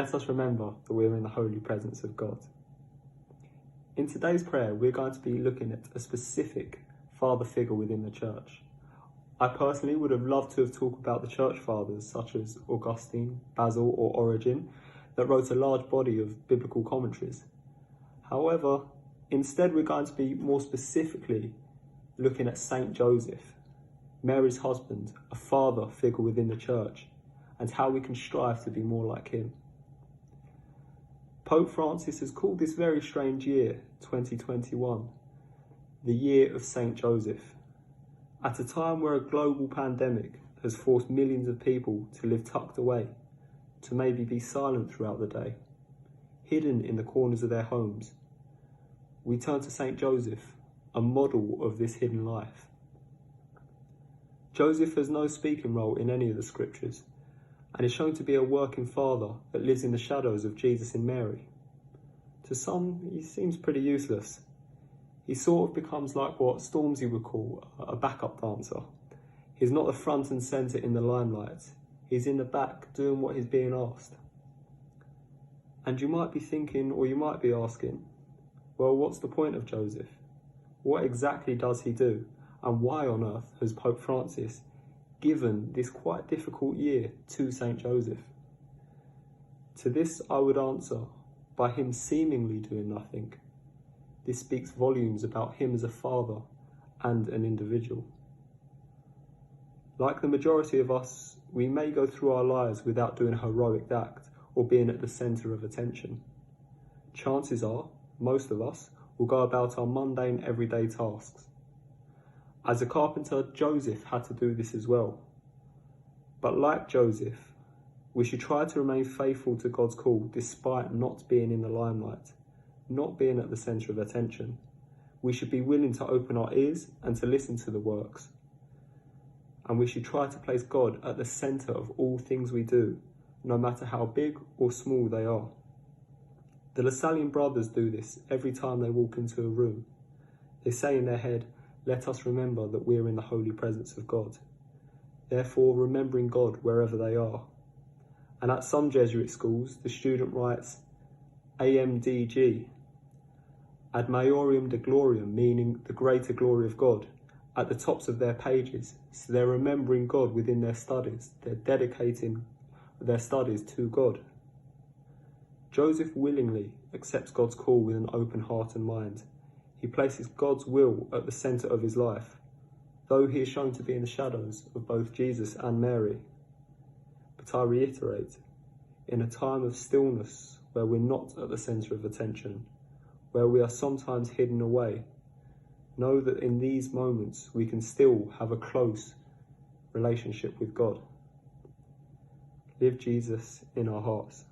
Let us remember that we're in the holy presence of God. In today's prayer, we're going to be looking at a specific father figure within the church. I personally would have loved to have talked about the church fathers such as Augustine, Basil or Origen that wrote a large body of biblical commentaries. However, instead we're going to be more specifically looking at Saint Joseph, Mary's husband, a father figure within the church, and how we can strive to be more like him. Pope Francis has called this very strange year, 2021, the year of Saint Joseph. At a time where a global pandemic has forced millions of people to live tucked away, to maybe be silent throughout the day, hidden in the corners of their homes, we turn to Saint Joseph, a model of this hidden life. Joseph has no speaking role in any of the scriptures, and is shown to be a working father that lives in the shadows of Jesus and Mary. To some, he seems pretty useless. He sort of becomes like what Stormzy would call a backup dancer. He's not the front and centre in the limelight. He's in the back doing what he's being asked. And you might be thinking, or you might be asking, well, what's the point of Joseph? What exactly does he do? And why on earth has Pope Francis given this quite difficult year to Saint Joseph? To this I would answer, by him seemingly doing nothing. This speaks volumes about him as a father and an individual. Like the majority of us, we may go through our lives without doing a heroic act or being at the centre of attention. Chances are, most of us will go about our mundane everyday tasks. As a carpenter, Joseph had to do this as well. But like Joseph, we should try to remain faithful to God's call despite not being in the limelight, not being at the centre of attention. We should be willing to open our ears and to listen to the works. And we should try to place God at the centre of all things we do, no matter how big or small they are. The Lasallian brothers do this every time they walk into a room. They say in their head, "Let us remember that we're in the holy presence of God." Therefore, remembering God wherever they are. And at some Jesuit schools, the student writes AMDG, Ad Maiorem de Gloriam, meaning the greater glory of God, at the tops of their pages. So they're remembering God within their studies. They're dedicating their studies to God. Joseph willingly accepts God's call with an open heart and mind. He places God's will at the centre of his life, though he is shown to be in the shadows of both Jesus and Mary. But I reiterate, in a time of stillness where we're not at the centre of attention, where we are sometimes hidden away, know that in these moments we can still have a close relationship with God. Live Jesus in our hearts.